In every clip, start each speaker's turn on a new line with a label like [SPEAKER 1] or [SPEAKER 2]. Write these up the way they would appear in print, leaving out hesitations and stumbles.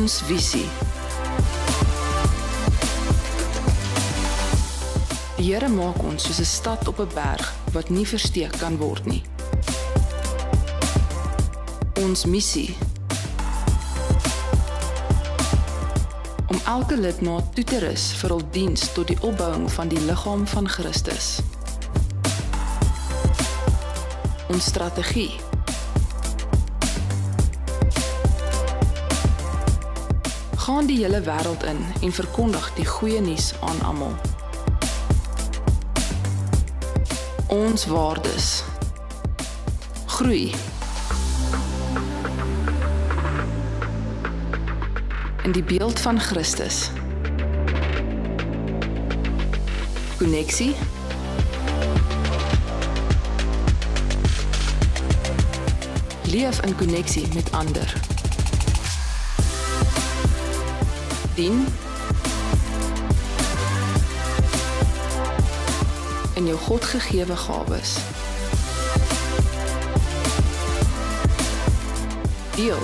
[SPEAKER 1] Ons visie. Die Here maak ons soos 'n stad op 'n berg wat nie versteek kan word nie. Ons missie. Om elke lidmaat toe te rus vir hul diens tot die opbouing van die liggaam van Christus. Ons strategie. Gaan die hele wêreld in en verkondig die goeie nuus aan almal. Ons waardes. Groei. In die beeld van Christus. Konneksie. Leef in konneksie met ander. Dien. In jou God gegewe gawes. Deel.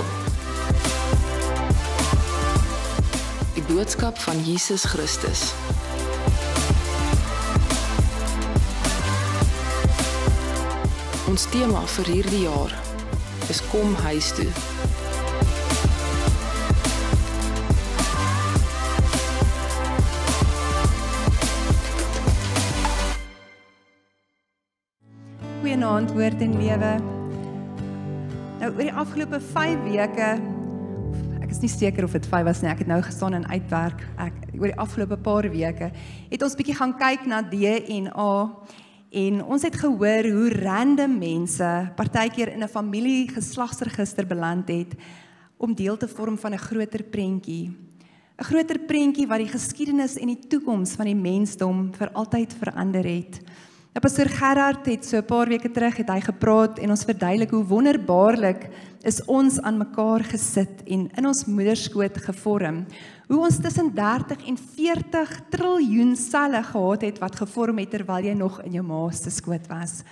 [SPEAKER 1] Die boodskap van Jesus Christus. Ons tema vir hierdie jaar is kom huis toe.
[SPEAKER 2] Goeienaand Woord en Lewe. Nou oor die afgelope 5 weke, ek is nie seker of dit 5 was nie, ek het nou gestaan in uitwerk, oor die afgelope paar weke, het ons bietjie gaan kyk na DNA, en ons het gehoor hoe random mense, partykeer in 'n familie geslagsregister beland het, om deel te vorm van 'n groter prentjie. 'n Groter prentjie wat die geskiedenis en die toekoms van die mensdom vir altyd verander het. Pastor Gerard het so 'n paar weke terug het hy gepraat en ons verduidelik hoe wonderbaarlik is ons aan mekaar gesit en in ons moederskoot gevorm. Hoe ons tussen 30 en 40 triljoen selle gehad het wat gevorm het terwyl jy nog in jou ma se skoot was.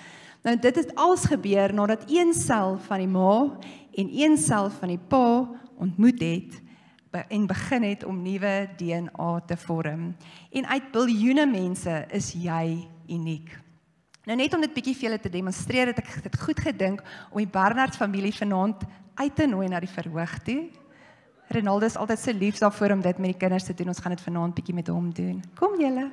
[SPEAKER 2] Nou dit het als gebeur nadat een sel van die ma en een sel van die pa ontmoet het en begin het om nuwe DNA te vorm. En uit biljoene mense is jy uniek. Nou net om dit bietjie vir julle te demonstreer, het ek dit goed gedink om die Barnard familie vanaand uit te nooi na die verhoog toe. Renaldo is altyd so lief daarvoor om dit met die kinders te doen. Ons gaan dit vanaand bietjie met hom doen. Kom julle.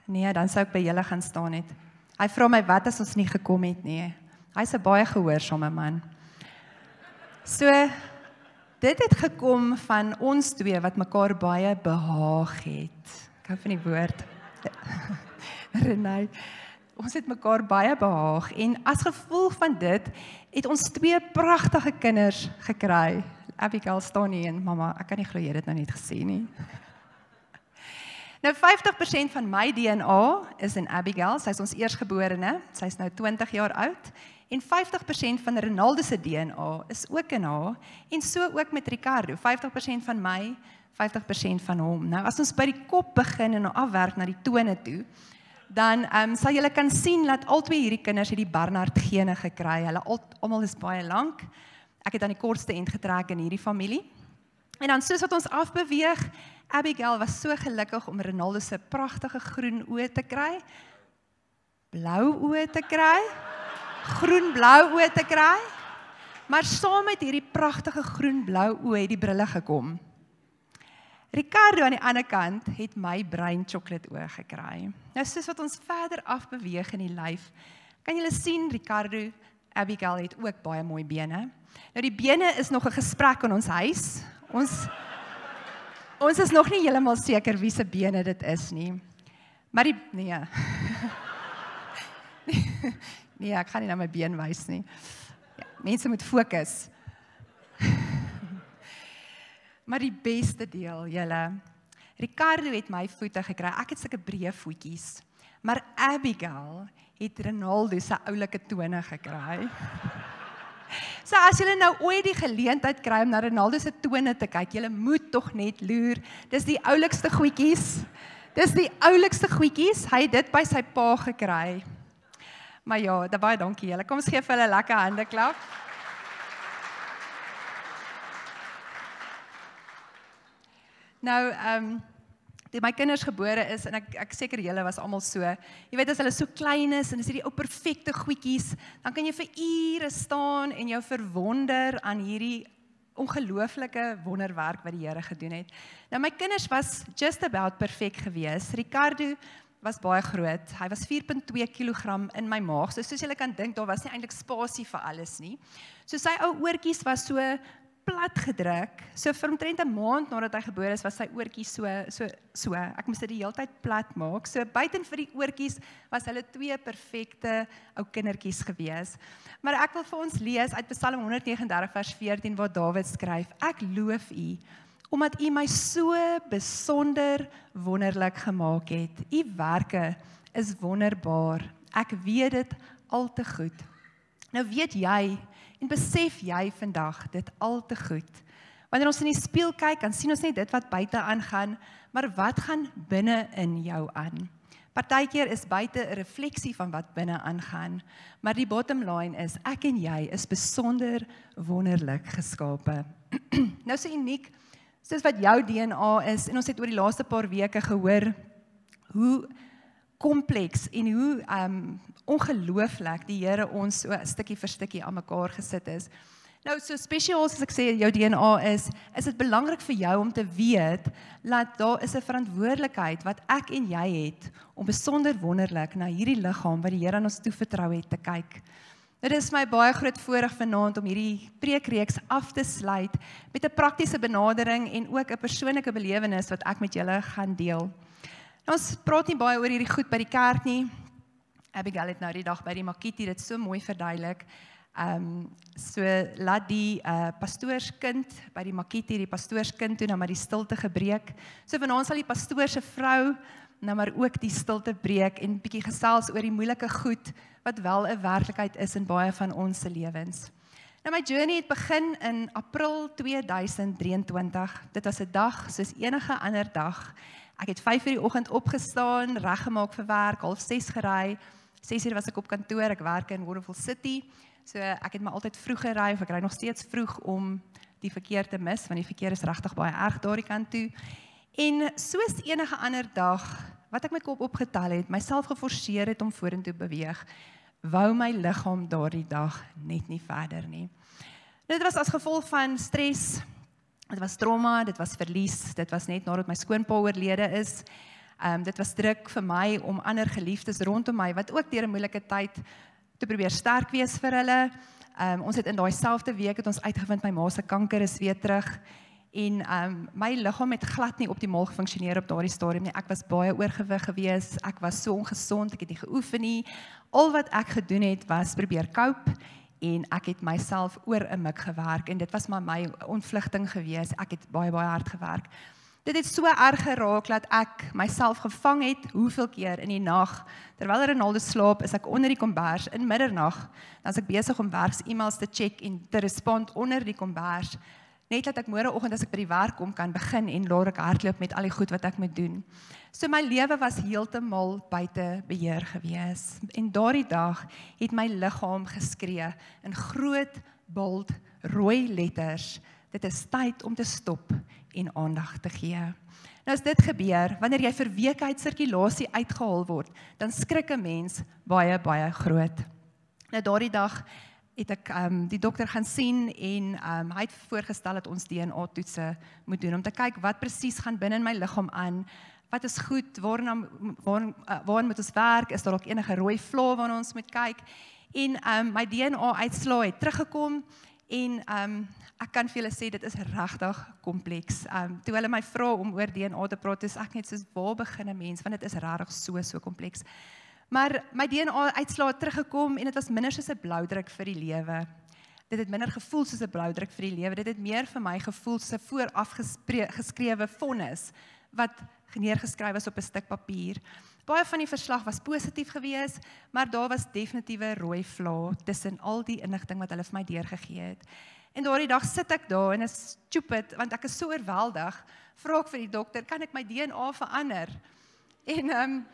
[SPEAKER 2] Nee, dan sou ek by julle gaan staan het. Hy vra my wat as ons nie gekom het nie. Hy's 'n baie gehoorsame man. So, dit het gekom van ons twee wat mekaar baie behaag het. Ek hou van die woord. Renai, ons het mekaar baie behaag en as gevolg van dit het ons 2 pragtige kinders gekry. Abigail staan hier en mamma, ek kan nie glo jy het dit nou net gesê nie. Nou 50% van my DNA is in Abigail, sy is ons eersgeborene, sy is nou 20 jaar oud, en 50% van Renaldo se DNA is ook in haar, en so ook met Ricardo, 50% van my, 50% van hom. Nou as ons by die kop begin en afwerk na die tone toe, dan sal julle kan sien dat albei hierdie kinders het die Barnard gene gekry, hulle almal is baie lank, ek het aan die kortste end getrek in hierdie familie, en dan soos wat ons afbeweeg, Abigail was so gelukkig om Renaldo se pragtige groen oë te kry, blou oë te kry, groen-blou oë te kry, maar saam met hierdie pragtige groen-blou oë het die brille gekom. Ricardo aan die ander kant het my bruin chocolate oë gekry. Nou soos wat ons verder afbeweeg in die lyf, kan julle sien Ricardo, Abigail het ook baie mooi bene. Nou die bene is nog 'n gesprek in ons huis. Ons is nog nie heeltemal seker wie se bene dit is nie. Maar nee, ek gaan nie na my been wys nie. Ja, mense moet fokus. Maar die beste deel, julle, Ricardo het my voete gekry, ek het sulke breë voetjies, maar Abigail het Renaldo se oulike tone gekry. So as julle nou ooit die geleentheid kry om na Ronaldo se tone te kyk, julle moet tog net loer. Dis die oulikste goedjies. Hy het dit by sy pa gekry. Maar ja, baie dankie julle. Kom ons gee vir hulle 'n lekker hande klap. Nou, toe my kinders gebore is, en ek seker julle was almal so, jy weet as hulle so klein is, en is hierdie ou perfekte goedjies, dan kan jy vir ure staan en jou verwonder aan hierdie ongelooflike wonderwerk wat die Here gedoen het. Nou my kinders was just about perfek gewees. Ricardo was baie groot, hy was 4.2 kg in my maag, so soos julle kan dink, daar was nie eintlik spasie vir alles nie. So sy ou oortjies was so plat gedruk, so vir omtrent 'n maand nadat hy gebore is, was sy oortjies so, ek moes dit die hele tyd plat maak, so buiten vir die oortjies was hulle 2 perfekte ou kindertjies gewees. Maar ek wil vir ons lees uit Psalm 139 vers 14 waar Dawid skryf, ek loof U, omdat U my so besonder wonderlik gemaak het. U werke is wonderbaar, ek weet dit al te goed. Nou weet jy, en besef jy vandag dit al te goed. Wanneer ons in die spieël kyk, dan sien ons net dit wat buite aangaan, maar wat gaan binne in jou aan? Partykeer is buite 'n refleksie van wat binne aangaan, maar die bottom line is, ek en jy is besonder wonderlik geskape. Nou so uniek, soos wat jou DNA is, en ons het oor die laaste paar weke gehoor, hoe kompleks en hoe ongelooflik die Here ons so stukkie vir stukkie aan mekaar gesit is. Nou, so spesiaal as ek sê jou DNA is dit belangrik vir jou om te weet, dat daar is 'n verantwoordelikheid wat ek en jy het, om besonder wonderlik na hierdie liggaam wat die Here aan ons toevertrou het te kyk. Dit is my baie groot voorreg vanaand om hierdie preekreeks af te sluit met 'n praktiese benadering en ook 'n persoonlike belewenis wat ek met julle gaan deel. Nou, ons praat nie baie oor hierdie goed by die kerk nie. Abigail het nou die dag by die Makiti dit so mooi verduidelik. So laat die pastoorskind by die Makiti, die pastoorskind toe nou maar die stilte gebreek. So vanaand sal die pastoor se vrou nou maar ook die stilte breek en bietjie gesels oor die moeilike goed wat wel 'n werklikheid is in baie van ons se lewens. Nou my journey het begin in April 2023. Dit was 'n dag soos enige ander dag. Ek het 5 uur die oggend opgestaan, reggemaak vir werk, 5:30 gery. 6 uur was ek op kantoor, ek werk in Waterfall City. So ek het my altyd vroeg gery, of ek ry nog steeds vroeg om die verkeer te mis, want die verkeer is regtig baie erg daardie kant toe. En soos enige ander dag, wat ek my kop opgetel het, myself geforseer het om vorentoe beweeg, wou my liggaam daardie dag net nie verder nie. Dit was as gevolg van stres, dit was trauma, dit was verlies, dit was net nadat my skoonpa oorlede is. Dit was druk vir my om ander geliefdes rondom my, wat ook deur 'n moeilike tyd te probeer sterk wees vir hulle. Ons het in daai selfde week het ons uitgevind my ma se kanker is weer terug. En my liggaam het glad nie optimaal gefunksioneer op daardie stadium nie. Ek was baie oorgewig gewees, ek was so ongesond, ek het nie geoefen nie. Al wat ek gedoen het was probeer cope en ek het myself oor 'n mik gewerk en dit was maar my ontvlugting gewees. Ek het baie baie hard gewerk. Dit het so erg geraak dat ek myself gevang het, hoeveel keer in die nag, terwyl Ronaldo slaap, is ek onder die kombers in middernag, dan is ek besig om werks-e-mails te check en te respond onder die kombers, net dat ek môreoggend as ek by die werk kom kan begin en laat ek hardloop met al die goed wat ek moet doen. So my lewe was heeltemal buite beheer gewees. En daardie dag het my liggaam geskree in groot, bold, rooi letters. Dit is tyd om te stop en aandag te gee. Nou as dit gebeur, wanneer jy vir weke uit sirkulasie uitgehaal word, dan skrik 'n mens baie, baie groot. Nou daardie dag het ek die dokter gaan sien en hy het voorgestel dat ons DNA-toetse moet doen, om te kyk wat presies gaan binne in my liggaam aan, wat is goed, waaraan moet ons werk, is daar ook enige rooi vlae waarna ons moet kyk, en my DNA-uitslae het teruggekom, en ek kan vir julle sê, dit is regtig kompleks. Toe hulle my vra om oor DNA te praat, is ek net soos, waar begin 'n mens, want dit is regtig so kompleks. Maar my DNA-uitslae het teruggekom, en dit was minder soos 'n bloudruk vir die lewe. Dit het minder gevoel soos 'n bloudruk vir die lewe, dit het meer vir my gevoel soos 'n vooraf geskrewe vonnis, wat neergeskryf is op 'n stuk papier. baie van die verslag was positief geweest, maar daar was definitiewe rooi vlae tussen al die inligting wat hulle vir my deurgegee het. En daardie dag sit ek daar en is stupid, want ek is so oorweldig, vra ek vir die dokter, kan ek my DNA verander? En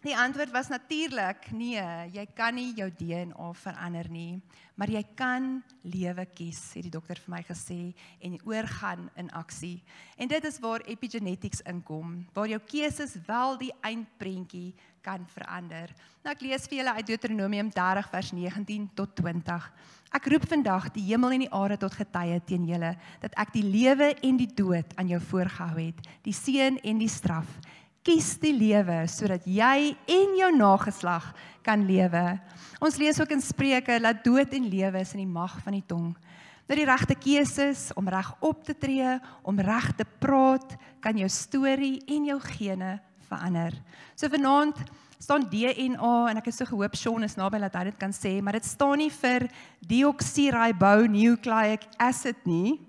[SPEAKER 2] die antwoord was natuurlik, nee, jy kan nie jou DNA verander nie, maar jy kan lewe kies, het die dokter vir my gesê, en oorgaan in aksie. En dit is waar epigenetics inkom, waar jou keuses wel die eindprentjie kan verander. Nou ek lees vir julle uit Deuteronomium 30 vers 19 tot 20. Ek roep vandag die hemel en die aarde tot getuie teen julle, dat ek die lewe en die dood aan jou voorgehou het, die seën en die straf. Kies die lewe, sodat jy en jou nageslag kan lewe. Ons lees ook in Spreuke, dat dood en lewe is in die mag van die tong. Nou die regte keuses, om reg op te tree, om reg te praat, kan jou storie en jou gene verander. So vanaand staan DNA, en ek is so gehoop Sean is naby dat hy dit kan sê, maar dit staan nie vir deoxyribonucleic acid nie,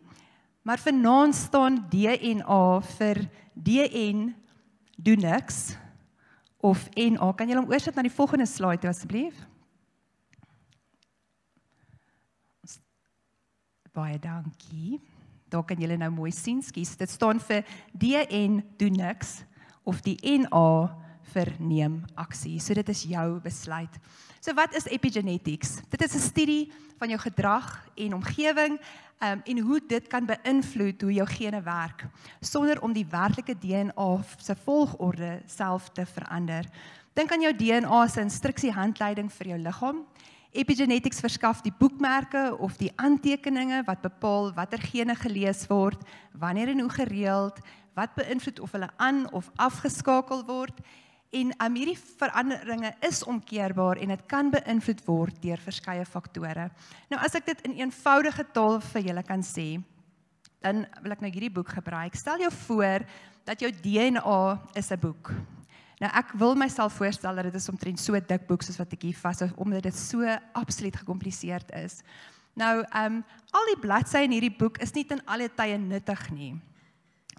[SPEAKER 2] maar vanaand staan DNA vir DN, doen niks, of NA. Kan julle hom oorsit na die volgende slide toe asseblief? Baie dankie. Daar kan julle nou mooi sien, skies. Dit staan vir DN, doen niks, of die NA vir neem aksie. So dit is jou besluit. So wat is epigenetics? Dit is 'n studie van jou gedrag en omgewing, en hoe dit kan beïnvloed hoe jou gene werk, sonder om die werklike DNA se volgorde self te verander. Dink aan jou DNA se instruksiehandleiding vir jou liggaam. Epigenetics verskaf die boekmerke of die aantekeninge wat bepaal watter gene gelees word, wanneer en hoe gereeld, wat beïnvloed of hulle aan of afgeskakel word. En hierdie veranderinge is omkeerbaar en dit kan beïnvloed word deur verskeie faktore. Nou as ek dit in eenvoudige taal vir julle kan sê, dan wil ek nou hierdie boek gebruik. Stel jou voor dat jou DNA is 'n boek. Nou ek wil myself voorstel dat dit is omtrent so 'n dik boek soos wat ek hier vashou, omdat dit so absoluut gecompliseerd is. Nou al die bladsye in hierdie boek is nie ten alle tye nuttig nie.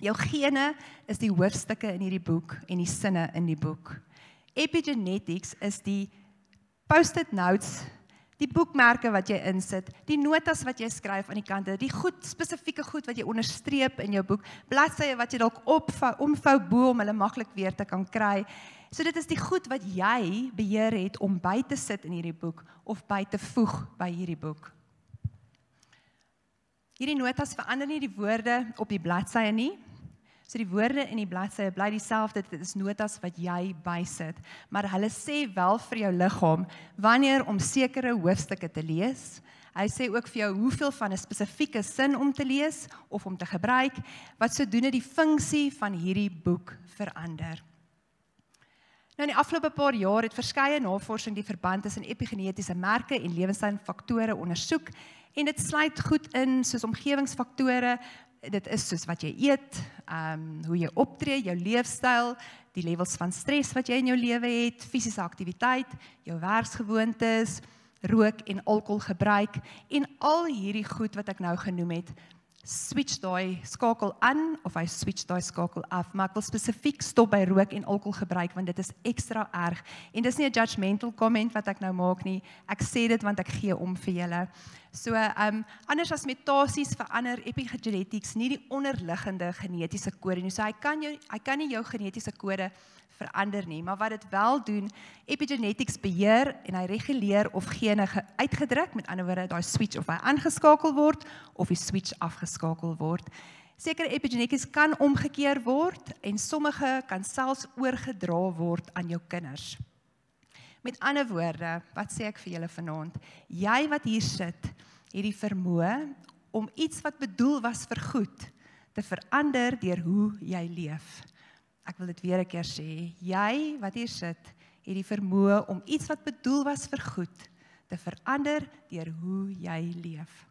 [SPEAKER 2] Jou gene is die hoofstukke in hierdie boek en die sinne in die boek. Epigenetics is die post-it notes, die boekmerke wat jy insit, die notas wat jy skryf aan die kante, die spesifieke goed wat jy onderstreep in jou boek, bladsye wat jy dalk omvou bo om hulle maklik weer te kan kry. So dit is die goed wat jy beheer het om by te sit in hierdie boek of by te voeg by hierdie boek. Hierdie notas verander nie die woorde op die bladsye nie. So die woorde in die bladsye bly dieselfde, dit is notas wat jy bysit. Maar hulle sê wel vir jou liggaam wanneer om sekere hoofstukke te lees. Hy sê ook vir jou hoeveel van 'n spesifieke sin om te lees of om te gebruik, wat sodoende die funksie van hierdie boek verander. Nou in die afgelope paar jaar het verskeie navorsing die verband tussen epigenetiese merke en lewenstylfaktore ondersoek. En dit sluit goed in soos omgewingsfaktore, dit is soos wat jy eet, hoe jy optree, jou leefstyl, die levels van stres wat jy in jou lewe het, fisiese aktiwiteit, jou werksgewoontes, rook en alkoholgebruik, en al hierdie goed wat ek nou genoem het, switch daai skakel aan, of hy switch daai skakel af, maar ek wil spesifiek stop by rook en alkoholgebruik, want dit is ekstra erg, en dis nie 'n judgmental comment wat ek nou maak nie, ek sê dit want ek gee om vir julle. So, anders as mutasies verander epigenetics nie die onderliggende genetiese kode nie, so hy kan nie jou genetiese kode verander nie, maar wat dit wel doen, epigenetics beheer en hy reguleer of gene uitgedruk, met ander woorde, daai switch of hy aangeskakel word, of die switch afgeskakel word. Sekere epigenetics kan omgekeer word, en sommige kan selfs oorgedra word aan jou kinders. Met ander woorde, wat sê ek vir julle vanaand? Jy wat hier sit, het die vermoë om iets wat bedoel was vir goed, te verander deur hoe jy leef. Ek wil dit weer 'n keer sê, jy wat hier sit, het die vermoë om iets wat bedoel was vir goed, te verander deur hoe jy leef.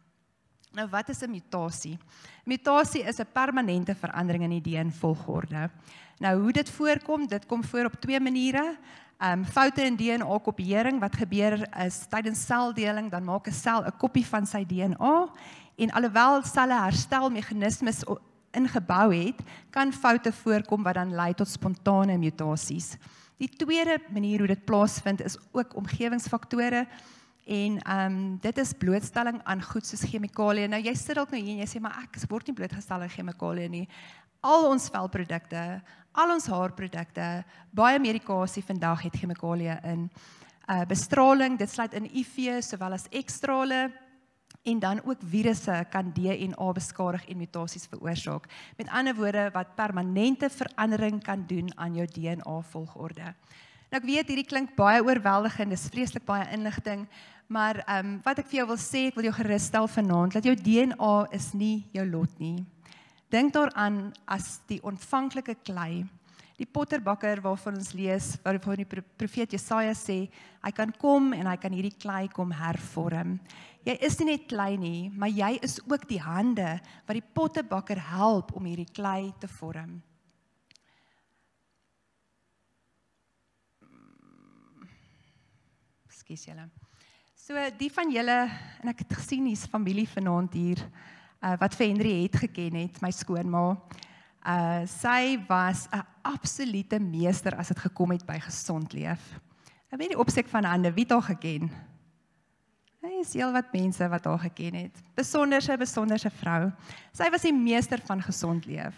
[SPEAKER 2] Nou wat is 'n mutasie? Mutasie is 'n permanente verandering in die DNA-volgorde. Nou hoe dit voorkom, dit kom voor op twee maniere. Foute in DNA-kopiëring, wat gebeur is tydens seldeling, dan maak 'n sel 'n kopie van sy DNA, en alhoewel selle herstelmeganismes ingebou het, kan foute voorkom wat dan lei tot spontane mutasies. Die tweede manier hoe dit plaasvind is ook omgewingsfaktore en dit is blootstelling aan goed soos chemikalieë. Nou jy sit dalk nou hier en jy sê, maar ek word nie blootgestel aan chemikalieë nie. Al ons velprodukte, al ons haarprodukte, baie medikasie vandag het chemikalieë in. Bestraling, dit sluit in UV sowel as X-strale, en dan ook virusse kan DNA beskadig en mutasies veroorsaak. Met ander woorde, wat permanente verandering kan doen aan jou DNA-volgorde. Nou ek weet, hierdie klink baie oorweldigend, dis vreeslik baie inligting, maar wat ek vir jou wil sê, ek wil jou gerus stel vanaand, dat jou DNA is nie jou lot nie. Dink daaraan as die ontvanklike klei, die potterbakker waarvan ons lees, waarvan die profeet Jesaja sê, hy kan kom en hy kan hierdie klei kom hervorm. Jy is nie net klei nie, maar jy is ook die hande wat die potterbakker help om hierdie klei te vorm. Ekskuus julle. So die van julle, en ek het gesien hier's familie vanaand hier, wat vir Henriette geken het, my skoonma. Sy was 'n absolute meester as dit gekom het by gesond leef. Ek weet die opsek van hande, wie het haar geken? Hy is heel wat mense wat haar geken het. Besonderse vrou. Sy was die meester van gesond leef.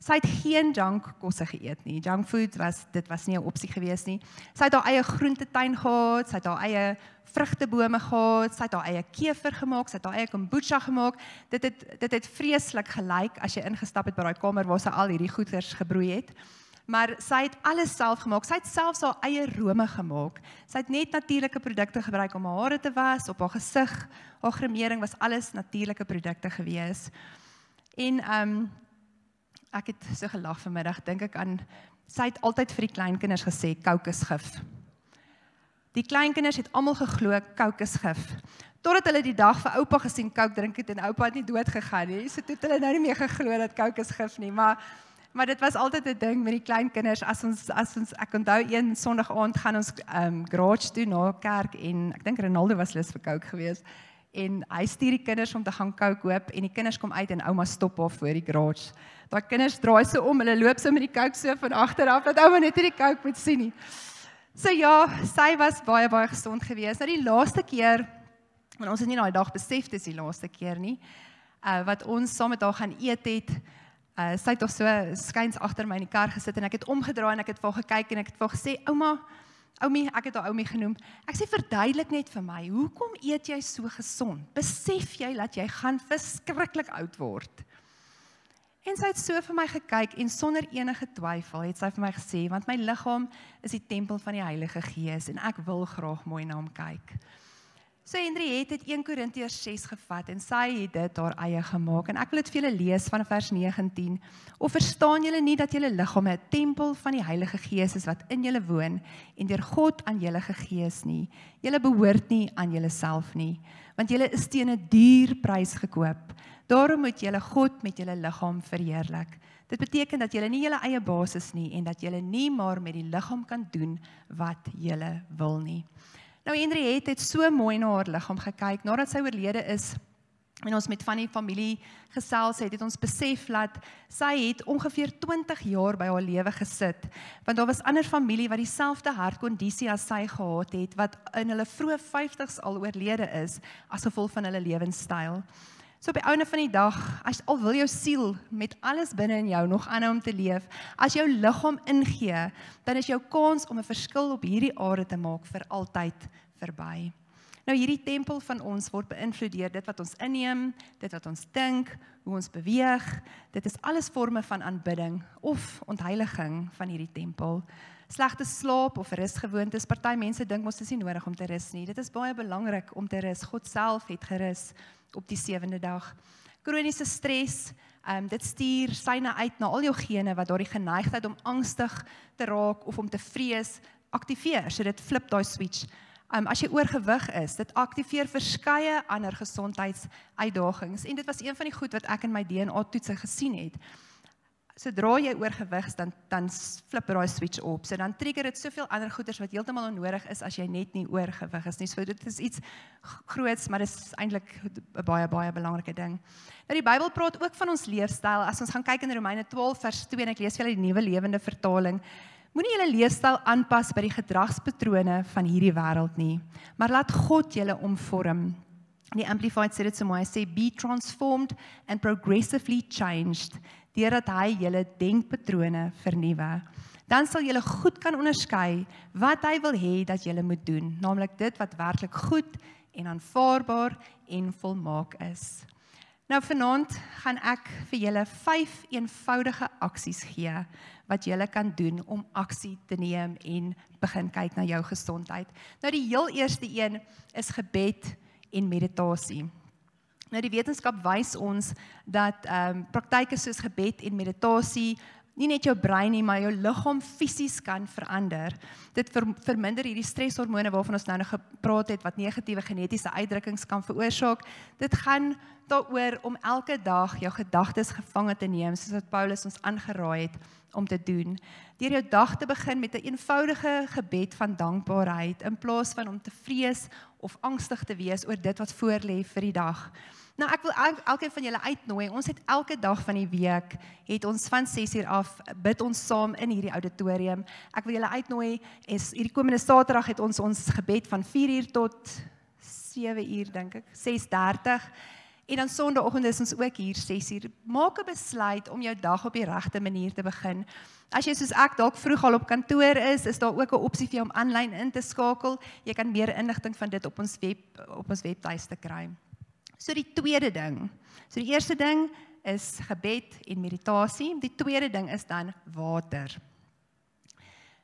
[SPEAKER 2] Sy het geen junkkosse geëet nie. Junkfood dit was nie 'n opsie gewees nie. Sy het haar eie groentetuin gehad, sy het haar eie vrugtebome gehad, sy het haar eie kever gemaak, sy het haar eie kombucha gemaak. Dit het vreeslik gelyk as jy ingestap het by daai kamer waar sy al hierdie goeders gebroei het. Maar sy het alles self gemaak. Sy het selfs haar eie rome gemaak. Sy het net natuurlike produkte gebruik om haar hare te was, op haar gesig, haar gremering was alles natuurlike produkte gewees. En ek het so gelag vanmiddag, dink ek aan, sy het altyd vir die kleinkinders gesê, Coke is gif. Die kleinkinders het almal geglo, Coke is gif. Totdat hulle die dag vir oupa gesien Coke drink het en oupa het nie dood gegaan nie. So toe het hulle nou nie meer geglo dat Coke is gif nie, maar dit was altyd 'n ding met die kleinkinders, as ons ek onthou een Sondag aand gaan ons garage toe na kerk en ek dink Ronaldo was lus vir Coke geweest. En hy stuur die kinders om te gaan Coke koop en die kinders kom uit en ouma stop haar voor die garage. Daai kinders draai so om, hulle loop so met die Coke so van agter af, dat ouma net nie die Coke moet sien nie. So ja, sy was baie gesond geweest. Nou die laaste keer, want ons het nie daai dag besef dis die laaste keer nie, wat ons saam met haar gaan eet het, sy het toch so skuins agter my in die kar gesit en ek het omgedraai en ek het vir haar gekyk en ek het vir haar gesê, Oumie, ek het haar Oumie genoem, ek sê verduidelik net vir my, hoekom eet jy so gesond? Besef jy dat jy gaan verskriklik oud word? En sy het so vir my gekyk en sonder enige twyfel het sy vir my gesê, want my liggaam is die tempel van die Heilige Gees en ek wil graag mooi na hom kyk. So Henriette het 1 Korintiërs 6 gevat en sy het dit haar eie gemaak. En ek wil dit vir julle lees van vers 9 en 10. Of verstaan julle nie dat julle liggame 'n tempel van die Heilige Gees is wat in julle woon en deur God aan julle gegee is nie. Julle behoort nie aan julleself nie, want julle is teen 'n duur prys gekoop. Daarom moet julle God met julle liggaam verheerlik. Dit beteken dat julle nie julle eie baas is nie en dat julle nie maar met die liggaam kan doen wat julle wil nie. Nou Henriette het so mooi na haar liggaam gekyk, nadat sy oorlede is, en ons met van die familie gesels het ons besef dat sy het ongeveer 20 jaar by haar lewe gesit, want daar was ander familie wat dieselfde hartkondisie as sy gehad het, wat in hulle vroeë 50's al oorlede is, as gevolg van hulle lewenstyl. So op die einde van die dag, al wil jou siel met alles binne in jou nog aanhou om te leef, as jou liggaam ingee, dan is jou kans om 'n verskil op hierdie aarde te maak vir altyd verby. Nou hierdie tempel van ons word beïnvloed deur dit wat ons inneem, dit wat ons dink, hoe ons beweeg, dit is alles forme van aanbidding of ontheiliging van hierdie tempel. Slegte slaap of rusgewoontes, party mense dink mos dis nie nodig om te rus nie, dit is baie belangrik om te rus, God self het gerus op die 7de dag. Kroniese stres, dit stuur syne uit na al jou gene wat daardie geneigtheid om angstig te raak of om te vrees, aktiveer, so dit flip daai switch. As jy oorgewig is, dit aktiveer verskeie ander gesondheidsuitdagings en dit was een van die goed wat ek in my DNA-toetse gesien het. Sodra jy oorgewig is, dan flip daai switch op. So dan trigger dit soveel ander goeders wat heeltemal onnodig is as jy net nie oorgewig is nie. So dit is iets groots, maar dit is eintlik 'n baie belangrike ding. Nou die Bybel praat ook van ons leefstyl. As ons gaan kyk in Romeine 12 vers 2 en ek lees vir julle die Nuwe Lewende Vertaling, Moenie julle leefstyl aanpas by die gedragspatrone van hierdie wêreld nie, maar laat God julle omvorm. Die Amplified sê dit so mooi, hy sê, be transformed and progressively changed, deurdat hy julle denkpatrone vernuwe. Dan sal julle goed kan onderskei wat hy wil hê dat julle moet doen, naamlik dit wat werklik goed en aanvaarbaar en volmaak is. Nou vanaand gaan ek vir julle 5 eenvoudige aksies gee wat julle kan doen om aksie te neem en begin kyk na jou gesondheid. Nou die heel eerste een is gebed en meditasie. Nou die wetenskap wys ons dat praktyke soos gebed en meditasie nie net jou brein nie, maar jou liggaam fisies kan verander. Dit verminder hierdie stresshormone waarvan ons nou gepraat het, wat negatiewe genetiese uitdrukkings kan veroorsaak. Dit gaan daaroor om elke dag jou gedagtes gevange te neem, soos wat Paulus ons aangeraai het om te doen. Deur jou dag te begin met 'n eenvoudige gebed van dankbaarheid, in plaas van om te vrees of angstig te wees oor dit wat voorlê vir die dag. Nou ek wil elkeen van julle uitnooi, ons het elke dag van die week, het ons van 6 uur af, bid ons saam in hierdie auditorium. Ek wil julle uitnooi, hierdie komende Saterdag het ons gebed van 4 uur tot 7 uur, dink ek, 6:30, en dan Sondagoggend is ons ook hier 6 uur. Maak 'n besluit om jou dag op die regte manier te begin. As jy soos ek dalk vroeg al op kantoor is daar ook 'n opsie vir jou om aanlyn in te skakel. Jy kan meer inligting van dit op ons webtuiste kry. So die tweede ding, so die eerste ding is gebed en meditasie, die tweede ding is dan water.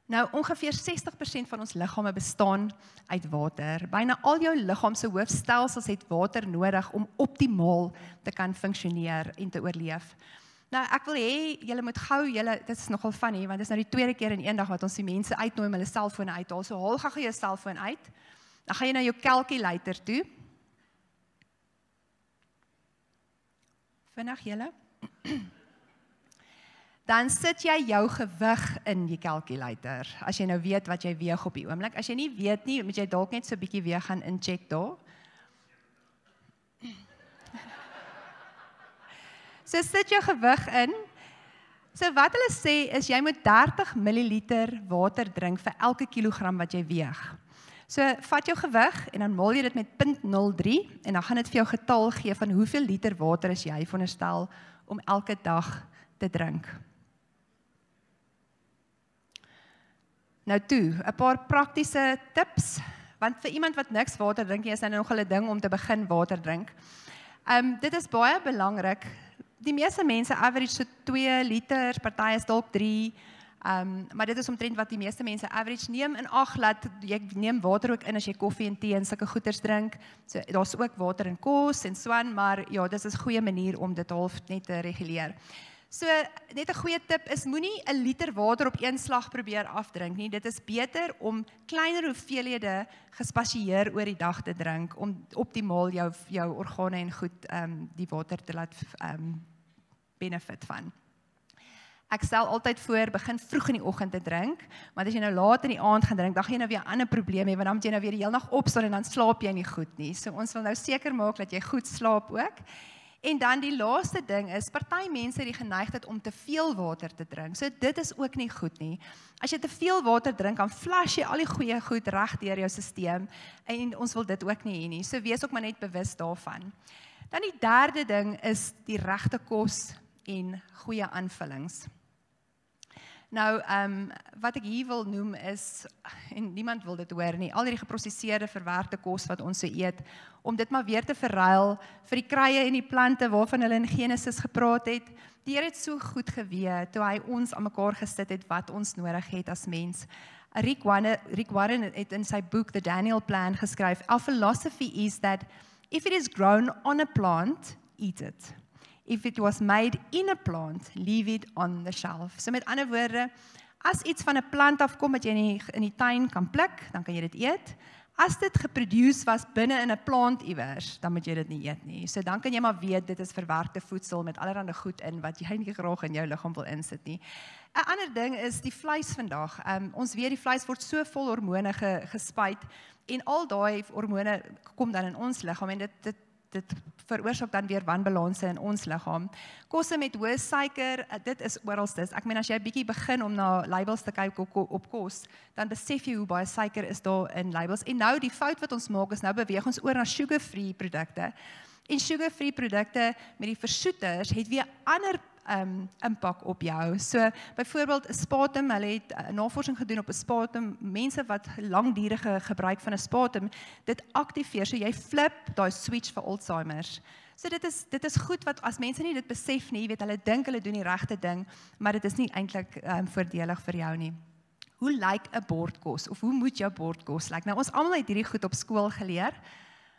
[SPEAKER 2] Nou ongeveer 60% van ons liggame bestaan uit water. Byna al jou liggaam se hoofstelsels het water nodig om optimaal te kan funksioneer en te oorleef. Nou ek wil hê julle moet gou, dit is nogal funny, want dit is nou die tweede keer in een dag wat ons die mense uitnooi om hulle selfone uit te haal. So haal gou jou selfoon uit, dan gaan jy na jou calculator toe. Vinnig julle. Dan sit jy jou gewig in die calculator, as jy nou weet wat jy weeg op die oomblik. As jy nie weet nie, moet jy dalk net so 'n bietjie weer gaan incheck daar. So sit jou gewig in. So wat hulle sê is, jy moet 30 ml water drink vir elke kilogram wat jy weeg. So vat jou gewig en dan maal jy dit met 0.03 en dan gaan dit vir jou getal gee van hoeveel liter water is jy veronderstel om elke dag te drink. Nou toe, 'n paar praktiese tips, want vir iemand wat niks water drink, is nou nogal 'n ding om te begin water drink. Dit is baie belangrik. Die meeste mense average so 2 liter, party is dalk 3, maar dit is omtrent wat die meeste mense average neem in ag, laat jy neem water ook in as jy koffie en tee en sulke goeders drink. So daar's ook water in kos en swaan, maar ja, dis 'n goeie manier om dit half net te reguleer. So net 'n goeie tip is, moenie 'n liter water op een slag probeer afdrink nie. Dit is beter om kleiner hoeveelhede gespasieer oor die dag te drink om optimaal jou organe en goed die water te laat benefit van. Ek stel altyd voor, begin vroeg in die oggend te drink, want as jy nou laat in die aand gaan drink, dan gaan jy nou weer 'n ander probleem hê, want dan moet jy nou weer die hele nag opstaan en dan slaap jy nie goed nie. So ons wil nou seker maak dat jy goed slaap ook. En dan die laaste ding is, party mense het die geneigtheid om te veel water te drink. So dit is ook nie goed nie. As jy te veel water drink, dan flush jy al die goeie goed reg deur jou stelsel en ons wil dit ook nie hê nie. So wees ook maar net bewus daarvan. Dan die derde ding is die regte kos en goeie aanvullings. Nou, wat ek hier wil noem is, en niemand wil dit hoor nie, al die geprosesseerde verwerkte kos wat ons so eet, om dit maar weer te verruil vir die kruie en die plante waarvan hulle in Genesis gepraat het. Die Here het so goed geweet toe hy ons aan mekaar gesit het wat ons nodig het as mens. Rick Warren het in sy boek The Daniel Plan geskryf, "Our philosophy is that if it is grown on a plant, eat it. If it was made in a plant, leave it on the shelf." So met ander woorde, as iets van 'n plant afkom wat jy in die tuin kan pluk, dan kan jy dit eet. As dit geproduce was binne in 'n plant iewers, dan moet jy dit nie eet nie. So dan kan jy maar weet, dit is verwerkte voedsel met allerlei goed in, wat jy nie graag in jou liggaam wil insit nie. 'n Ander ding is die vleis vandag. Ons weet die vleis word so vol hormone gespuit, en al daai hormone kom dan in ons liggaam, en dit dit veroorsaak dan weer wanbalanse in ons liggaam. Kosse met hoë suiker, dit is oralstes. Ek meen as jy 'n bietjie begin om na labels te kyk op kos, dan besef jy hoe baie suiker is daar in labels. En nou die fout wat ons maak is nou beweeg ons oor na sugar-free produkte. En sugar-free produkte met die versoeters het weer ander impak op jou. So byvoorbeeld aspartam, hulle het navorsing gedoen op aspartam, mense wat langdurige gebruik van aspartam, dit aktiveer, so jy flip daai switch vir Alzheimer's. So dit is goed wat as mense nie dit besef nie, weet hulle dink hulle doen die regte ding, maar dit is nie eintlik voordelig vir jou nie. Hoe lyk 'n bordkos of hoe moet jou bordkos lyk? Nou ons almal het hierdie goed op skool geleer.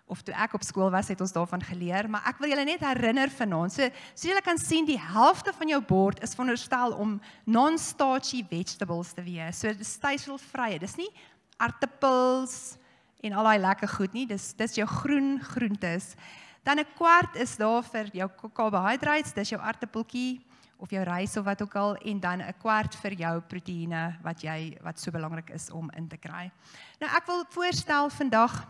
[SPEAKER 2] Of toe ek op skool was, het ons daarvan geleer, maar ek wil julle net herinner vanaand. So julle kan sien, die helfte van jou bord is veronderstel om non-starchy vegetables te wees. So dis styselvrye. Dis nie aartappels en al daai lekker goed nie. Dis jou groen groentes. Dan 'n kwart is daar vir jou carbohydrates, dis jou aartappeltjie of jou rys of wat ook al, en dan 'n kwart vir jou proteïene wat so belangrik is om in te kry. Nou ek wil voorstel vandag,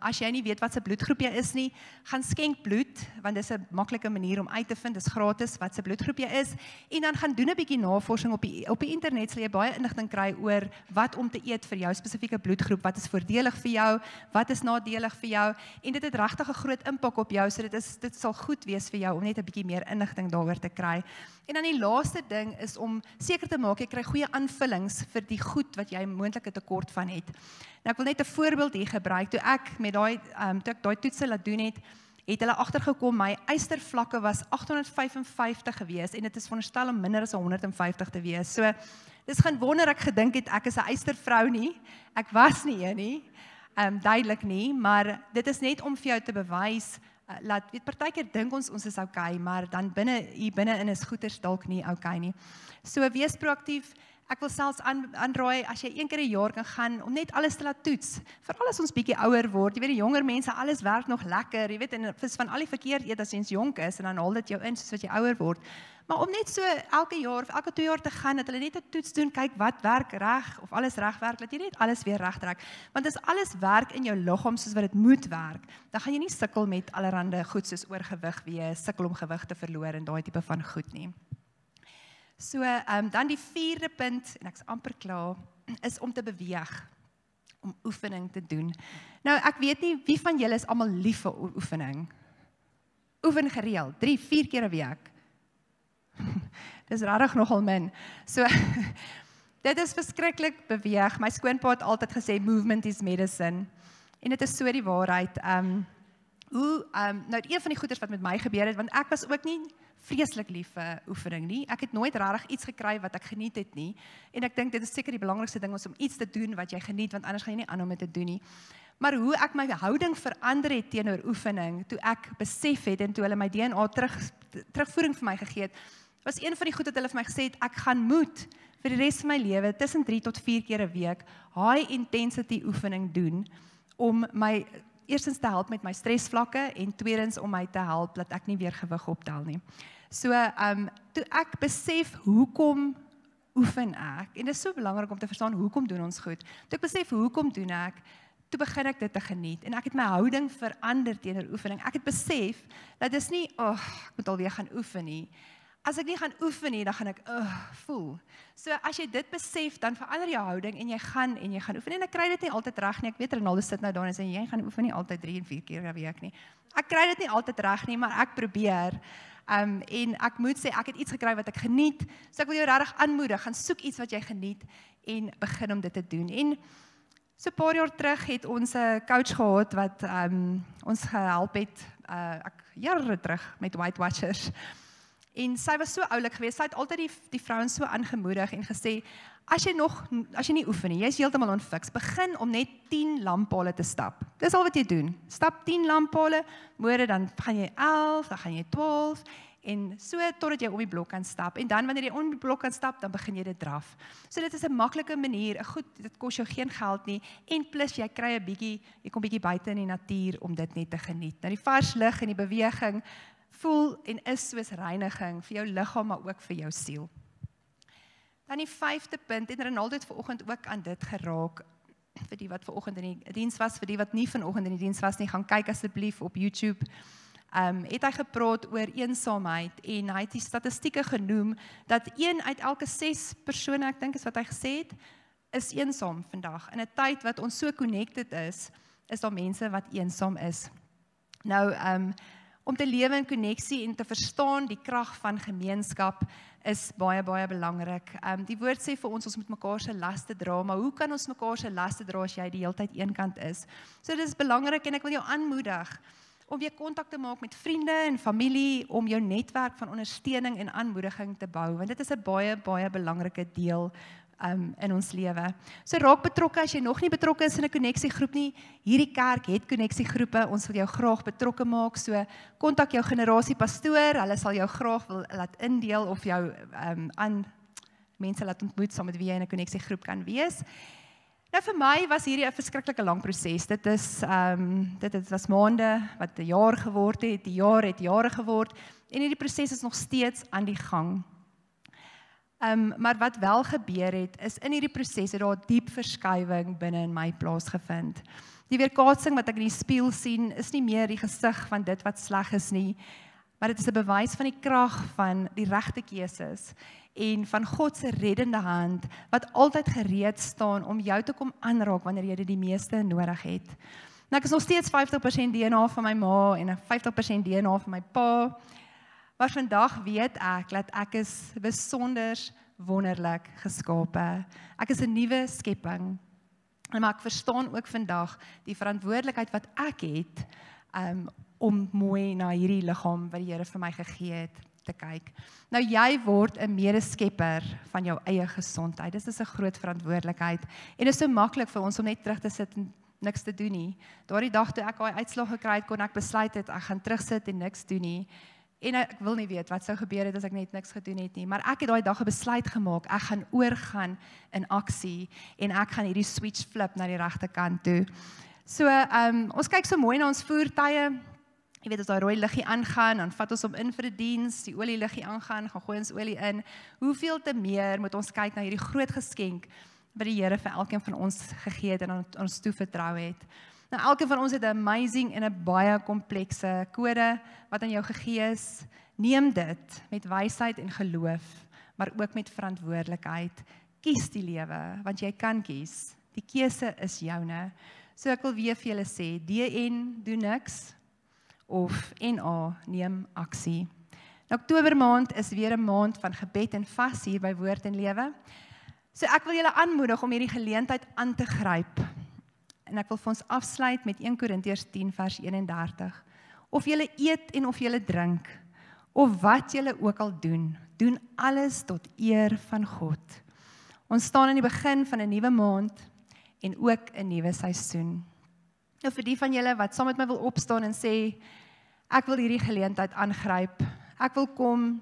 [SPEAKER 2] as jy nie weet wat se bloedgroep jy is nie, gaan skenk bloed, want dis 'n maklike manier om uit te vind, dis gratis wat se bloedgroep jy is, en dan gaan doen 'n bietjie navorsing op die internet, sal jy baie inligting kry oor wat om te eet vir jou spesifieke bloedgroep, wat is voordelig vir jou, wat is nadelig vir jou, en dit het regtig 'n groot impak op jou, so dit sal goed wees vir jou om net 'n bietjie meer inligting daaroor te kry. En dan die laaste ding is om seker te maak jy kry goeie aanvullings vir die goed wat jy moontlik 'n tekort van het. Nou ek wil net 'n voorbeeld hier gebruik. Toe ek met toe ek daai toetse laat doen het hulle agtergekom my ystervlakke was 855 gewees en dit is veronderstel om minder as 150 te wees. So dis geen wonder ek gedink het ek is 'n ystervrou nie. Ek was nie een nie. Duidelik nie, maar dit is net om vir jou te bewys weet partykeer dink ons is okay, maar dan binne-in is goeders dalk nie okay nie. So wees proaktief. Ek wil selfs aanraai as jy 1 keer 'n jaar kan gaan om net alles te laat toets. Veral as ons bietjie ouer word. Jy weet die jonger mense, alles werk nog lekker. Jy weet en van al die verkeerd eet as jy jonk is en dan haal dit jou in soos wat jy ouer word. Maar om net so elke jaar of elke 2 jaar te gaan dat hulle net 'n toets doen, kyk wat werk reg of alles reg werk, dat jy net alles weer reg trek. Want as alles werk in jou liggaam soos wat dit moet werk, dan gaan jy nie sukkel met allerlei goed soos oorgewig wees, sukkel om gewig te verloor en daai tipe van goed nie. So, dan die 4de punt, en ek is amper klaar, is om te beweeg, om oefening te doen. Nou, ek weet nie, wie van julle is almal lief vir oefening? Oefen gereeld, 3-4 keer 'n week. Dis regtig nogal min. So, dit is verskriklik beweeg. My skoonpa het altyd gesê, movement is medicine. En dit is so die waarheid. Nou, een van die goeders wat met my gebeur het, want ek was ook nie vreeslik lief vir oefening nie. Ek het nooit regtig iets gekry wat ek geniet het nie. En ek dink dit is seker die belangrikste ding is om iets te doen wat jy geniet, want anders gaan jy nie aanhou om dit te doen nie. Maar hoe ek my houding verander het teenoor oefening, toe ek besef het en toe hulle my DNA terugvoering vir my gegee het, was een van die goed wat hulle vir my gesê het, ek gaan moet vir die res van my lewe tussen 3 tot 4 keer 'n week high intensity oefening doen om my eerstens te help met my stresvlakke en tweedens om my te help dat ek nie weer gewig optel nie. So, toe ek besef hoekom oefen ek, en dit is so belangrik om te verstaan hoekom doen ons goed. Toe ek besef hoekom doen ek, toe begin ek dit te geniet en ek het my houding verander teenoor oefening. Ek het besef dat dis nie, ek moet alweer gaan oefen nie. As ek nie gaan oefen nie, dan gaan ek voel. So as jy dit besef, dan verander jou houding en jy gaan oefen. En ek kry dit nie altyd reg nie. Ek weet Ronaldo sit nou daar en sê jy gaan oefen nie altyd 3 en 4 keer 'n week nie. Ek kry dit nie altyd reg nie, maar ek probeer. En ek moet sê ek het iets gekry wat ek geniet. So ek wil jou regtig aanmoedig, gaan soek iets wat jy geniet en begin om dit te doen. En so 'n paar jaar terug het ons 'n coach gehad wat ons gehelp het jare terug met Weight Watchers. En sy was so oulik geweest, sy het altyd die vrouens so aangemoedig en gesê, as jy nie oefen nie, jy is heeltemal onfiks, begin om net 10 lamppale te stap. Dis al wat jy doen. Stap 10 lamppale, môre dan gaan jy 11, dan gaan jy 12, en so totdat jy om die blok kan stap. En dan wanneer jy om die blok kan stap, dan begin jy dit draf. So dit is 'n maklike manier, dit kos jou geen geld nie, en plus jy kry 'n bietjie, jy kom bietjie buite in die natuur om dit net te geniet. Nou die vars lug en die beweging voel en is soos reiniging vir jou liggaam, maar ook vir jou siel. Dan die 5de punt, en Ronaldo het vanoggend ook aan dit geraak, vir die wat vanoggend in die diens was, vir die wat nie vanoggend in die diens was nie, gaan kyk asseblief op YouTube. Het hy gepraat oor eensaamheid en hy het die statistieke genoem dat 1 uit elke 6 persone, ek dink is wat hy gesê het, is eensaam vandag. In 'n tyd wat ons so connected is daar mense wat eensaam is. Nou, om te lewe in konneksie en te verstaan die krag van gemeenskap is baie, baie belangrik. Die woord sê vir ons moet mekaar se laste dra, maar hoe kan ons mekaar se laste dra as jy die hele tyd eenkant is? So dit is belangrik en ek wil jou aanmoedig om weer kontak te maak met vriende en familie, om jou netwerk van ondersteuning en aanmoediging te bou, want dit is 'n baie, baie belangrike deel in ons lewe. So raak betrokke as jy nog nie betrokke is in 'n konneksiegroep nie. Hierdie kerk het konneksiegroepe, ons wil jou graag betrokke maak, so kontak jou generasiepastoor, hulle sal jou graag wil laat indeel of jou aan mense laat ontmoet saam met wie jy in 'n konneksiegroep kan wees. Nou vir my was hierdie 'n verskriklike lang proses. Dit was maande wat 'n jaar geword het, die jaar het jare geword en hierdie proses is nog steeds aan die gang. Maar wat wel gebeur het, is in hierdie proses het daar 'n diep verskuiwing binne in my plaasgevind. Die weerkaatsing wat ek in die spieël sien, is nie meer die gesig van dit wat sleg is nie, maar dit is 'n bewys van die krag van die regte keuses en van God se reddende hand, wat altyd gereed staan om jou te kom aanraak wanneer jy dit die meeste nodig het. Nou ek is nog steeds 50% DNA van my ma en 50% DNA van my pa, maar vandag weet ek dat ek is besonder wonderlik geskape. Ek is 'n nuwe skepping. Maar ek verstaan ook vandag die verantwoordelikheid wat ek het om mooi na hierdie liggaam wat die Here vir my gegee het te kyk. Nou jy word 'n medeskepper van jou eie gesondheid. Dit is 'n groot verantwoordelikheid en dit is so maklik vir ons om net terug te sit en niks te doen nie. Daardie dag toe ek daai uitslag gekry het, kon ek besluit het ek gaan terugsit en niks doen nie. En ek wil nie weet wat sou gebeur het as ek net niks gedoen het nie, maar ek het daai dag 'n besluit gemaak, ek gaan oorgaan in aksie en ek gaan hierdie switch flip na die regte kant toe. So, ons kyk so mooi na ons voertuie, jy weet as daai rooi liggie aangaan, dan vat ons hom in vir 'n diens, die olie liggie aangaan, gaan gooi ons olie in. Hoeveel te meer moet ons kyk na hierdie groot geskenk wat die Here vir elkeen van ons gegee het en aan ons toevertrou het. Nou, elkeen van ons het 'n amazing en 'n baie komplekse kode wat aan jou gegee is. Neem dit met wysheid en geloof, maar ook met verantwoordelikheid. Kies die lewe, want jy kan kies. Die keuse is joune. So ek wil weer vir julle sê, DN, doen niks, of NA, neem aksie. Oktober maand is weer 'n maand van gebed en vas hier by Woord en Lewe. So ek wil julle aanmoedig om hierdie geleentheid aan te gryp. En ek wil vir ons afsluit met 1 Korintiërs 10 vers 31. Of julle eet en of julle drink, of wat julle ook al doen, doen alles tot eer van God. Ons staan in die begin van 'n nuwe maand en ook 'n nuwe seisoen. Nou vir die van julle wat saam met my wil opstaan en sê, ek wil hierdie geleentheid aangryp, ek wil kom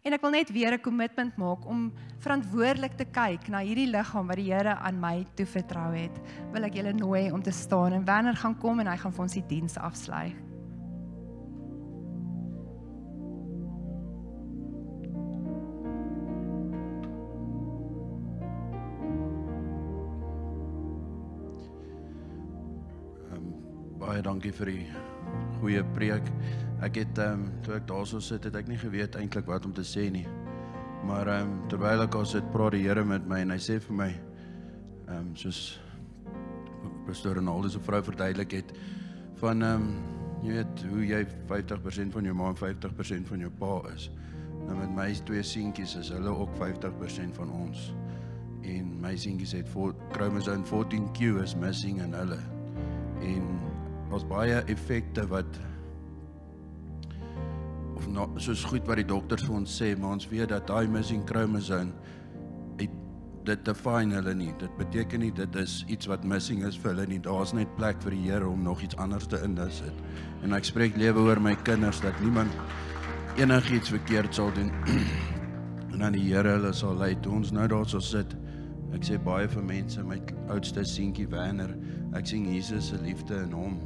[SPEAKER 2] en ek wil net weer 'n kommitment maak om verantwoordelik te kyk na hierdie liggaam wat die Here aan my toevertrou het, wil ek julle nooi om te staan en Werner gaan kom en hy gaan vir ons die diens afsluit.
[SPEAKER 3] Baie dankie vir die goeie preek. Ek het, toe ek daar so sit, het ek nie geweet eintlik wat om te sê nie. Maar terwyl ek al sit, praat die Here met my en hy sê vir my, soos Pastor Ronaldo se vrou verduidelik het, van, jy weet, hoe jy 50% van jou ma en 50% van jou pa is. Nou met my 2 seentjies is hulle ook 50% van ons. En my seentjies het chromosome 14q is missing in hulle. En ons baie effekte wat soos goed wat die dokters vir ons sê, maar ons weet dat daai missing chromosome dit define hulle nie. Dit beteken nie dit is iets wat missing is vir hulle nie. Daar's net plek vir die Here om nog iets anders te insit. En ek spreek lewe oor my kinders dat niemand enigiets verkeerd sal doen en dan die Here hulle sal lei. Toe ons nou daar sal sit, ek sê baie vir mense, my oudste seentjie Werner, ek sien Jesus se liefde in hom.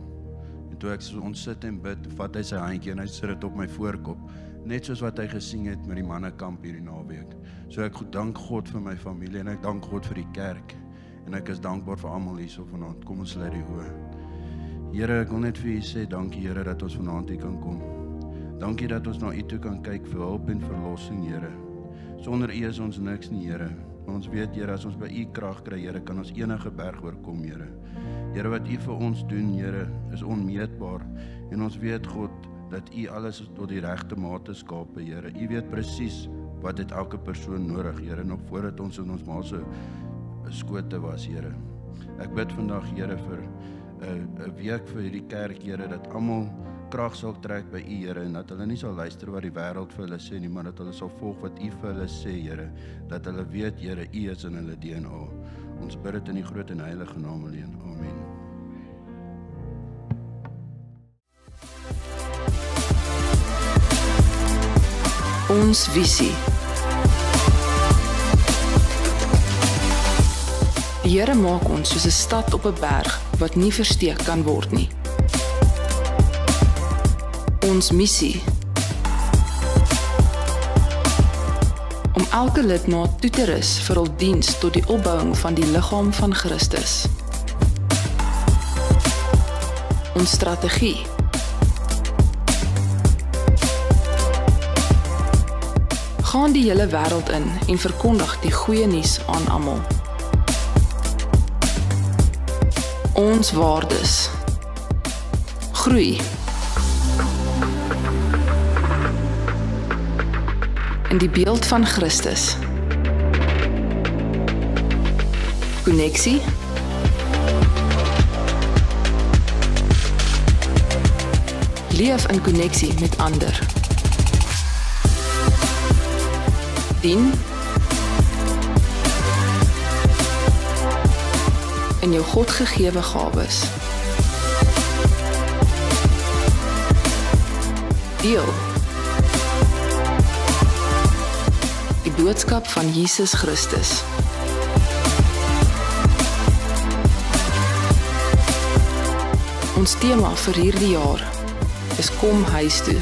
[SPEAKER 3] En toe ons sit en bid, vat hy sy handjie en hy sit dit op my voorkop, net soos wat hy gesien het met die mannekamp hierdie naweek. So ek dank God vir my familie en ek dank God vir die kerk. En ek is dankbaar vir almal hierso vanaand. Kom ons sluit die oë. Here, ek wil net vir U sê dankie Here dat ons vanaand hier kan kom. Dankie dat ons na U toe kan kyk vir hulp en verlossing, Here. Sonder U is ons niks nie, Here. Maar ons weet, Here, as ons by U krag kry, Here, kan ons enige berg oorkom, Here. Here, wat U vir ons doen, Here, is onmeetbaar. En ons weet, God, dat U alles tot die regte mate skape, Here. U weet presies wat het elke persoon nodig, Here, nog voordat ons in ons ma se skote was, Here. Ek bid vandag, Here, vir 'n week vir hierdie kerk, Here, dat almal krag sal trek by U, Here, en dat hulle nie sal luister wat die wêreld vir hulle sê nie, maar dat hulle sal volg wat U vir hulle sê, Here, dat hulle weet, Here, U is in hulle DNA. Ons bid dit in die groot en heilige naam alleen. Amen.
[SPEAKER 1] Ons visie. Die Here maak ons soos 'n stad op 'n berg wat nie versteek kan word nie. Ons missie. Om elke lidmaat toe te rus vir hul diens tot die opbouing van die liggaam van Christus. Ons strategie. Gaan die hele wêreld in en verkondig die goeie nuus aan almal. Ons waardes. Groei. In die beeld van Christus. Koneksie. Leef in koneksie met ander. Dien. In jou God gegewe gawes. Deel. Die boodskap van Jesus Christus. Ons tema vir hierdie jaar is kom huis toe.